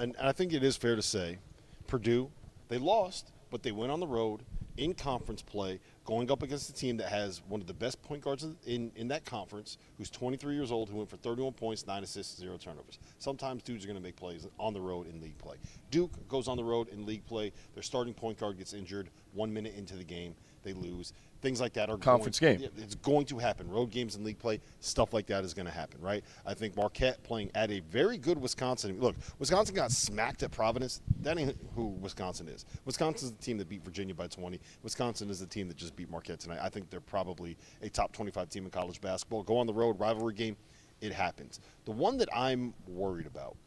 and I think it is fair to say, Purdue, they lost, but they went on the road in conference play, going up against a team that has one of the best point guards in that conference, who's 23 years old, who went for 31 points, 9 assists, 0 turnovers. Sometimes dudes are going to make plays on the road in league play. Duke goes on the road in league play. Their starting point guard gets injured 1 minute into the game. They lose. Things like that are conference game. It's going to happen. Road games and league play, stuff like that is going to happen, right? I think Marquette playing at a very good Wisconsin. Look, Wisconsin got smacked at Providence. That ain't who Wisconsin is. Wisconsin's the team that beat Virginia by 20. Wisconsin is the team that just beat Marquette tonight. I think they're probably a top 25 team in college basketball. Go on the road, rivalry game, it happens. The one that I'm worried about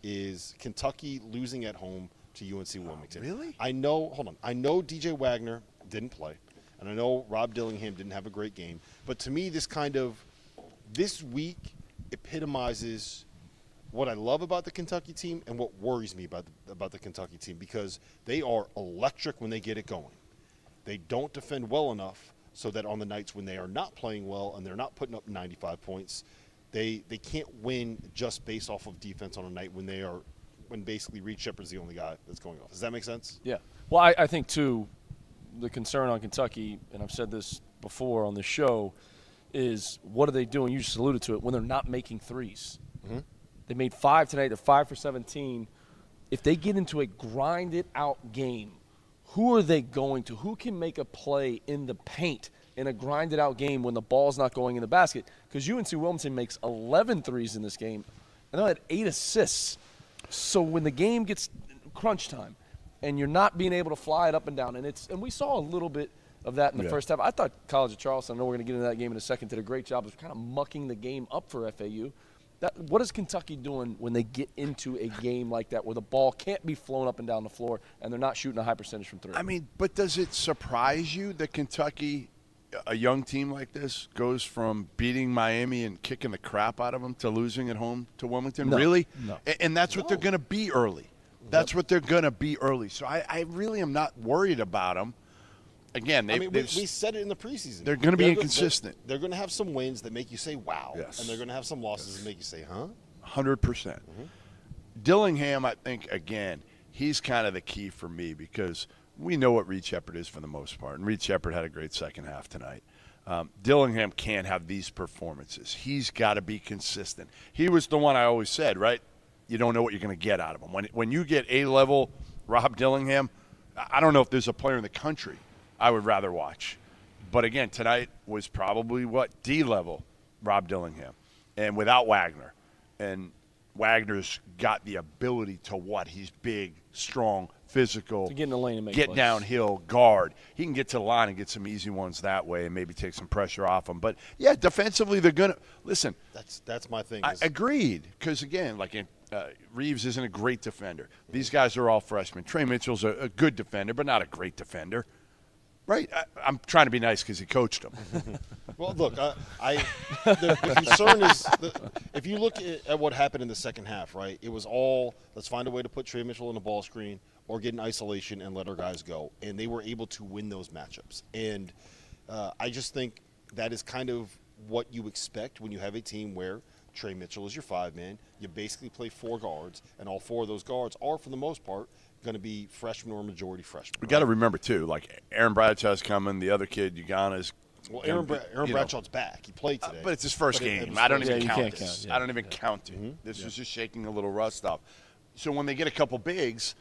is Kentucky losing at home to UNC Wilmington. Really? I know DJ Wagner didn't play. And I know Rob Dillingham didn't have a great game. But to me, this week epitomizes what I love about the Kentucky team and what worries me about the Kentucky team, because they are electric when they get it going. They don't defend well enough so that on the nights when they are not playing well and they're not putting up 95 points, they can't win just based off of defense on a night when basically Reed Shepherd's the only guy that's going off. Does that make sense? Yeah. Well, I think, too, the concern on Kentucky, and I've said this before on the show, is what are they doing? You just alluded to it, when they're not making threes. Mm-hmm. They made 5 tonight. They're 5 for 17. If they get into a grinded-out game, who are they going to? Who can make a play in the paint in a grinded-out game when the ball's not going in the basket? Because UNC Wilmington makes 11 threes in this game, and they had 8 assists. So when the game gets crunch time, and you're not being able to fly it up and down. And we saw a little bit of that in the first half. I thought College of Charleston, I know we're going to get into that game in a second, did a great job of kind of mucking the game up for FAU. What is Kentucky doing when they get into a game like that where the ball can't be flown up and down the floor and they're not shooting a high percentage from three? I mean, but does it surprise you that Kentucky, a young team like this, goes from beating Miami and kicking the crap out of them to losing at home to Wilmington? No. Really? No. And that's what they're going to be early. That's what they're going to be early. So I really am not worried about them. Again, we said it in the preseason. They're going to be inconsistent. They're going to have some wins that make you say, wow. Yes. And they're going to have some losses that make you say, huh? 100%. Mm-hmm. Dillingham, I think, again, he's kind of the key for me because we know what Reed Shepherd is for the most part. And Reed Shepherd had a great second half tonight. Dillingham can't have these performances. He's got to be consistent. He was the one I always said, right? You don't know what you're going to get out of him. When you get A-level Rob Dillingham, I don't know if there's a player in the country I would rather watch. But, again, tonight was probably, D-level Rob Dillingham. And without Wagner. And Wagner's got the ability to he's big, strong, physical. To get in the lane and make get plays. Downhill, guard. He can get to the line and get some easy ones that way and maybe take some pressure off them. But, yeah, defensively they're going to – listen. That's my thing. Agreed. Because, again, Reeves isn't a great defender. These guys are all freshmen. Trey Mitchell's a good defender, but not a great defender. Right? I'm trying to be nice because he coached them. Well, look, the concern is if you look at what happened in the second half, right, it was all let's find a way to put Trey Mitchell in a ball screen or get in isolation and let our guys go. And they were able to win those matchups. And I just think that is kind of what you expect when you have a team where Trey Mitchell is your 5-man. You basically play 4 guards, and all 4 of those guards are, for the most part, going to be freshmen or majority freshmen. We got to remember, too, Aaron Bradshaw's coming. The other kid, Ugana's. Well, Aaron Bradshaw's back. He played today. But it's his first game. I don't even count this. Count, yeah. I don't even count it. Mm-hmm. This was just shaking a little rust off. So when they get a couple bigs,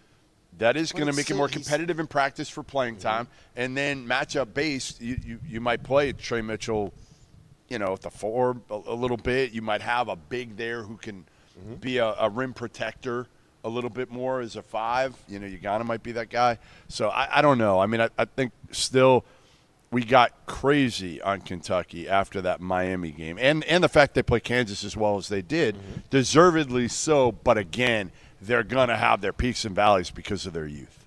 that is going to make it more competitive in practice for playing time. And then matchup-based, you might play Trey Mitchell, at the 4 a little bit. You might have a big there who can be a rim protector a little bit more as a 5. Ugana might be that guy. So I don't know. I mean, I think still we got crazy on Kentucky after that Miami game. And the fact they play Kansas as well as they did, deservedly so. But, again, they're going to have their peaks and valleys because of their youth.